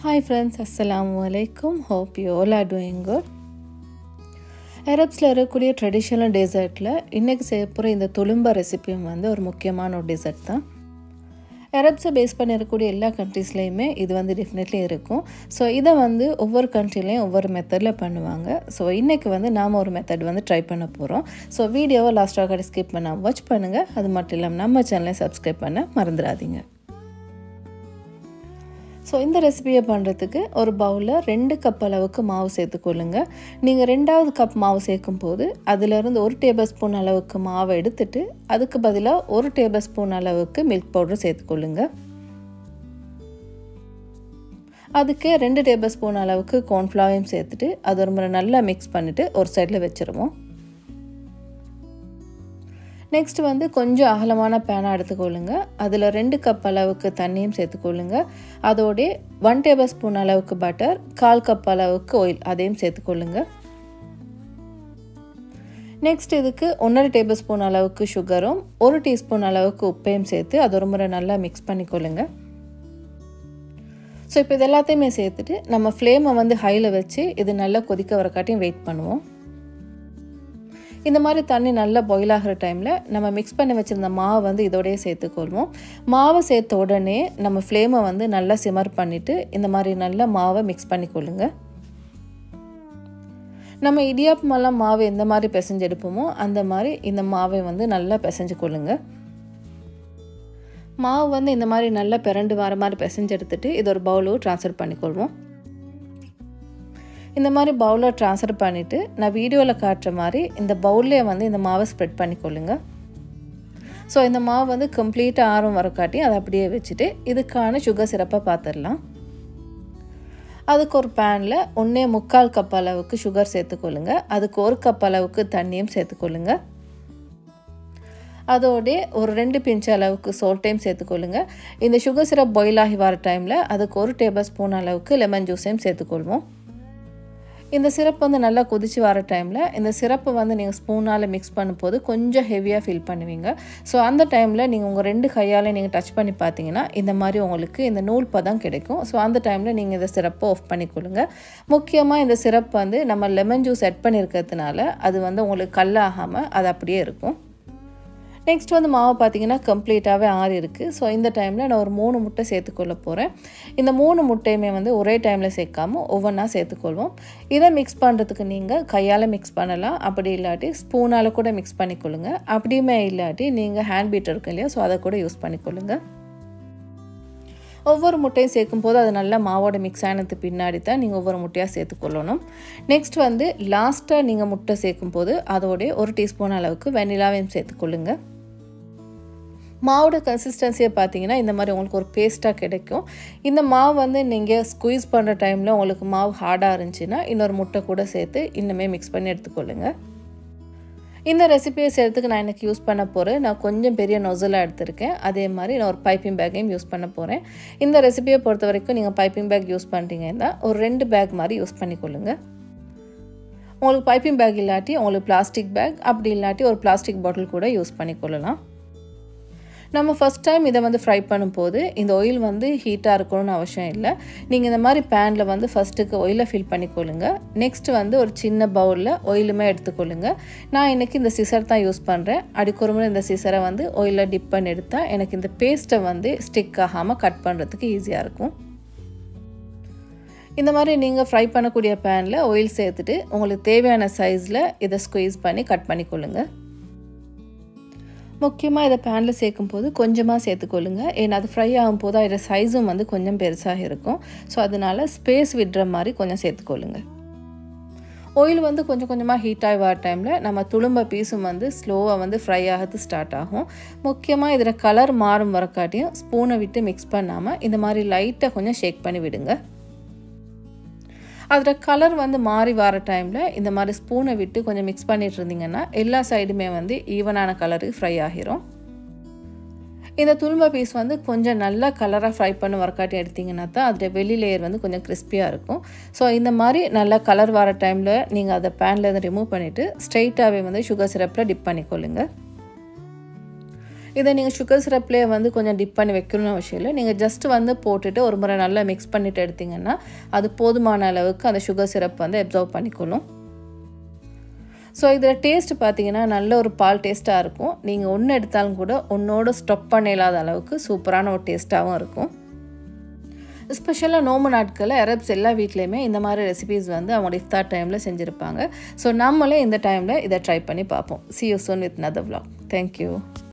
Hi friends, Assalamu alaikum. Hope you all are doing good. Arabsல இருக்கக்கூடிய traditional டெசர்ட்ல இன்னைக்கு செய்ய போற இந்த துளும்ப ரெசிபியும் ஒரு முக்கியமான ஒரு டெசர்ட் தான். அரப்ஸை பேஸ் பண்ணி இருக்கக்கூடிய எல்லா கண்ட்ரீஸ்லயுமே இது டெஃபினெட்லி இருக்கும். ஸோ இதை ஒவ்வொரு கண்ட்ரிலையும் ஒவ்வொரு மெத்தடில் பண்ணுவாங்க. ஸோ இன்னைக்கு நாம் ஒரு மெத்தட் ட்ரை பண்ண போகிறோம். ஸோ வீடியோவை லாஸ்ட்டாக ஸ்கிப் பண்ணாமல் வாட்ச் பண்ணுங்கள். அது மட்டும் இல்லாமல் நம்ம சேனலை சப்ஸ்கிரைப் பண்ண மறந்துடாதீங்க. ஸோ இந்த ரெசிபியை பண்ணுறதுக்கு ஒரு பவுலில் 2 கப் அளவுக்கு மாவு சேர்த்துக்கொள்ளுங்க. நீங்கள் 2வது கப் மாவு சேர்க்கும் போது அதிலிருந்து 1 டேபிள் ஸ்பூன் அளவுக்கு மாவை எடுத்துட்டு அதுக்கு பதிலாக 1 டேபிள் ஸ்பூன் அளவுக்கு மில்க் பவுடர் சேர்த்துக்கொள்ளுங்க. அதுக்கு 2 டேபிள் ஸ்பூன் அளவுக்கு கார்ன்ஃப்ளவரையும் சேர்த்துட்டு அது ஒரு முறை நல்லா மிக்ஸ் பண்ணிவிட்டு ஒரு சைடில் வச்சுருவோம். நெக்ஸ்ட் கொஞ்சம் அகலமான பேனாக எடுத்துக்கொள்ளுங்க. அதில் 2 கப் அளவுக்கு தண்ணியும் சேர்த்துக்கொள்ளுங்க. அதோட 1 டேபிள் ஸ்பூன் அளவுக்கு பட்டர், 1/4 கப் அளவுக்கு ஆயில் அதையும் சேர்த்துக்கொள்ளுங்க. நெக்ஸ்ட் இதுக்கு 1.5 டேபிள் ஸ்பூன் அளவுக்கு சுகரும் 1 டீஸ்பூன் அளவுக்கு உப்பையும் சேர்த்து அது ஒரு முறை நல்லா மிக்ஸ் பண்ணிக்கொள்ளுங்க. ஸோ இப்போ இது எல்லாத்தையுமே சேர்த்துட்டு நம்ம ஃப்ளேமை ஹையில் வச்சு இது நல்லா கொதிக்க வரக்காட்டியும் வெயிட் பண்ணுவோம். இந்த மாதிரி தண்ணி நல்லா பாயில் ஆகிற டைமில் நம்ம மிக்ஸ் பண்ணி வச்சுருந்த மாவை இதோடய சேர்த்துக்கொள்வோம். மாவை சேர்த்த உடனே நம்ம ஃப்ளேமை நல்லா சிமர் பண்ணிவிட்டு இந்த மாதிரி நல்லா மாவை மிக்ஸ் பண்ணிக்கொள்ளுங்க. நம்ம இடியாப்பமெல்லாம் மாவு எந்த மாதிரி பிசைஞ்சு எடுப்போமோ அந்த மாதிரி இந்த மாவை நல்லா பிசைஞ்சு கொள்ளுங்க. மாவு இந்த மாதிரி நல்லா பிறண்டு வர மாதிரி பிசைஞ்சு எடுத்துட்டு இது ஒரு பவுலுக்கு ட்ரான்ஸ்ஃபர் பண்ணிக்கொள்வோம். இந்த மாதிரி பவுலில் ட்ரான்ஸ்ஃபர் பண்ணிவிட்டு நான் வீடியோவில் காட்டுற மாதிரி இந்த பவுல்லே இந்த மாவை ஸ்ப்ரெட் பண்ணிக்கொள்ளுங்க. ஸோ இந்த மாவு கம்ப்ளீட்டாக ஆறும் வரக்காட்டி அதை அப்படியே வச்சுட்டு இதுக்கான சுகர் சிரப்பை பார்த்துடலாம். அதுக்கு ஒரு பேனில் 1.25 கப் அளவுக்கு சுகர் சேர்த்துக்கொள்ளுங்க. அதுக்கு 1 கப் அளவுக்கு தண்ணியும் சேர்த்துக்கொள்ளுங்க. அதோட ஒரு 2 பிஞ்ச் அளவுக்கு சால்ட்டையும் சேர்த்துக்கொள்ளுங்க. இந்த சுகர் சிரப் பாயில் ஆகி வர டைமில் அதுக்கு 1 டேபிள் ஸ்பூன் அளவுக்கு லெமன் ஜூஸையும் சேர்த்துக்கொள்வோம். இந்த சிரப் நல்லா கொதிச்சு வர டைமில் இந்த சிரப்பை நீங்கள் ஸ்பூனால் மிக்ஸ் பண்ணும்போது கொஞ்சம் ஹெவியாக ஃபீல் பண்ணுவீங்க. ஸோ அந்த டைமில் நீங்கள் உங்கள் 2 கையால் நீங்கள் டச் பண்ணி பார்த்தீங்கன்னா இந்த மாதிரி உங்களுக்கு இந்த நூல் பதம் கிடைக்கும். ஸோ அந்த டைமில் நீங்கள் இந்த சிரப்பை ஆஃப் பண்ணிக்கொள்ளுங்க. முக்கியமாக இந்த சிரப் நம்ம லெமன் ஜூஸ் ஆட் பண்ணியிருக்கிறதுனால அது உங்களுக்கு கல்லாகாமல் அது அப்படியே இருக்கும். நெக்ஸ்ட் மாவு பார்த்தீங்கன்னா கம்ப்ளீட்டாகவே ஆறி இருக்குது. ஸோ இந்த டைமில் நான் ஒரு 3 முட்டை சேர்த்துக்கொள்ள போகிறேன். இந்த 3 முட்டையுமே ஒரே டைமில் சேர்க்காமல் ஒவ்வொன்றா சேர்த்துக்கொள்வோம். இதை மிக்ஸ் பண்ணுறதுக்கு நீங்கள் கையால் மிக்ஸ் பண்ணலாம். அப்படி இல்லாட்டி ஸ்பூனால் கூட மிக்ஸ் பண்ணிக்கொள்ளுங்க. அப்படியுமே இல்லாட்டி நீங்கள் ஹேண்ட் பீட்டர் இருக்கு இல்லையா, ஸோ அதை கூட யூஸ் பண்ணிக்கொள்ளுங்க. ஒவ்வொரு முட்டையும் சேர்க்கும் போது அது நல்லா மாவோட மிக்ஸ் ஆனது பின்னாடி தான் நீங்கள் ஒவ்வொரு முட்டையாக சேர்த்துக்கொள்ளணும். நெக்ஸ்ட் லாஸ்ட்டாக நீங்கள் முட்டை சேர்க்கும் போது அதோட 1 டீஸ்பூன் அளவுக்கு வெனிலாவையும் சேர்த்துக்கொள்ளுங்க. மாவோட கன்சிஸ்டன்சியை பார்த்தீங்கன்னா இந்த மாதிரி உங்களுக்கு ஒரு பேஸ்ட்டாக கிடைக்கும். இந்த மாவு நீங்கள் ஸ்குவீஸ் பண்ணுற டைமில் உங்களுக்கு மாவு ஹார்டாக இருந்துச்சுன்னா இன்னொரு முட்டை கூட சேர்த்து இன்னுமே மிக்ஸ் பண்ணி எடுத்துக்கொள்ளுங்க. இந்த ரெசிபியை செய்கிறதுக்கு நான் எனக்கு யூஸ் பண்ண போகிறேன். நான் கொஞ்சம் பெரிய நொசலாக எடுத்திருக்கேன். அதே மாதிரி நான் ஒரு பைப்பிங் பேக்கையும் யூஸ் பண்ண போகிறேன். இந்த ரெசிபியை பொறுத்த வரைக்கும் நீங்கள் பைப்பிங் பேக் யூஸ் பண்ணுறீங்கன்னா ஒரு 2 பேக் மாதிரி யூஸ் பண்ணிக்கொள்ளுங்க. உங்களுக்கு பைப்பிங் பேக் இல்லாட்டி உங்களுக்கு பிளாஸ்டிக் பேக், அப்படி இல்லாட்டி ஒரு பிளாஸ்டிக் பாட்டில் கூட யூஸ் பண்ணிக்கொள்ளலாம். நம்ம ஃபஸ்ட் டைம் இதை ஃப்ரை பண்ணும்போது இந்த ஆயில் ஹீட்டாக இருக்கணும்னு அவசியம் இல்லை. நீங்கள் இந்த மாதிரி பேனில் ஃபஸ்ட்டுக்கு ஆயிலை ஃபில் பண்ணிக்கொள்ளுங்க. நெக்ஸ்ட் ஒரு சின்ன பவுலில் ஆயிலுமே எடுத்துக்கொள்ளுங்க. நான் இன்றைக்கி இந்த சிசர் தான் யூஸ் பண்ணுறேன். அடிக்கொருமுறை இந்த சிசரை ஆயிலில் டிப் பண்ணி எடுத்தால் எனக்கு இந்த பேஸ்ட்டை ஸ்டிக் ஆகாமல் கட் பண்ணுறதுக்கு ஈஸியாக இருக்கும். இந்த மாதிரி நீங்கள் ஃப்ரை பண்ணக்கூடிய பேனில் ஆயில் சேர்த்துட்டு உங்களுக்கு தேவையான சைஸில் இதை ஸ்குவீஸ் பண்ணி கட் பண்ணிக்கொள்ளுங்க. முக்கியமாக இதை பேனில் சேர்க்கும் போது கொஞ்சமாக சேர்த்துக்கொள்ளுங்க. ஏன்னா அது ஃப்ரை ஆகும் போது அதோட சைஸும் கொஞ்சம் பெருசாக இருக்கும். ஸோ அதனால் ஸ்பேஸ் விடுற மாதிரி கொஞ்சம் சேர்த்துக்கொள்ளுங்க. ஆயில் கொஞ்சம் கொஞ்சமாக ஹீட் ஆகி வர டைமில் நம்ம துளும்ப பீஸும் ஸ்லோவாக ஃப்ரை ஆகிறது ஸ்டார்ட் ஆகும். முக்கியமாக இதில் கலர் மாறும் வரக்காட்டியும் ஸ்பூனை விட்டு மிக்ஸ் பண்ணாமல் இந்த மாதிரி லைட்டாக கொஞ்சம் ஷேக் பண்ணி விடுங்க. அதில் கலர் மாறி வர டைமில் இந்த மாதிரி ஸ்பூனை விட்டு கொஞ்சம் மிக்ஸ் பண்ணிட்டு இருந்தீங்கன்னா எல்லா சைடுமே ஈவனான கலருக்கு ஃப்ரை ஆகிரும். இந்த துளும்ப பீஸ் கொஞ்சம் நல்லா கலராக ஃப்ரை பண்ண வரக்காட்டி எடுத்திங்கன்னா தான் அதில் வெளி லேயர் கொஞ்சம் கிறிஸ்பியாக இருக்கும். ஸோ இந்த மாதிரி நல்லா கலர் வர டைமில் நீங்கள் அதை பேனில் ரிமூவ் பண்ணிவிட்டு ஸ்ட்ரெயிட்டாகவே சுகர் சிரப்பில் டிப் பண்ணிக்கொள்ளுங்க. இதை நீங்கள் சுகர் சிரப்லேயே வந்து கொஞ்சம் டிப் பண்ணி வைக்கணும்னு அவசியம் இல்லை. நீங்கள் ஜஸ்ட் வந்து போட்டுட்டு ஒரு முறை நல்லா மிக்ஸ் பண்ணிவிட்டு எடுத்திங்கன்னா அது போதுமான அளவுக்கு அந்த சுகர் சிரப் வந்து அப்சர்வ் பண்ணிக்கணும். ஸோ இதில் டேஸ்ட் பார்த்தீங்கன்னா நல்ல ஒரு பால் டேஸ்ட்டாக இருக்கும். நீங்கள் ஒன்று எடுத்தாலும் கூட ஒன்றோடு ஸ்டப் பண்ண இல்லாத அளவுக்கு சூப்பரான ஒரு டேஸ்ட்டாகவும் இருக்கும். ஸ்பெஷலாக நோம்பு நாட்களில் அரப்ஸ் எல்லா வீட்லேயுமே இந்த மாதிரி ரெசிபீஸ் வந்து அவங்க இஃப்தார் டைமில் செஞ்சுருப்பாங்க. ஸோ நம்மளே இந்த டைமில் இதை ட்ரை பண்ணி பார்ப்போம். See you soon with another vlog. Thank you.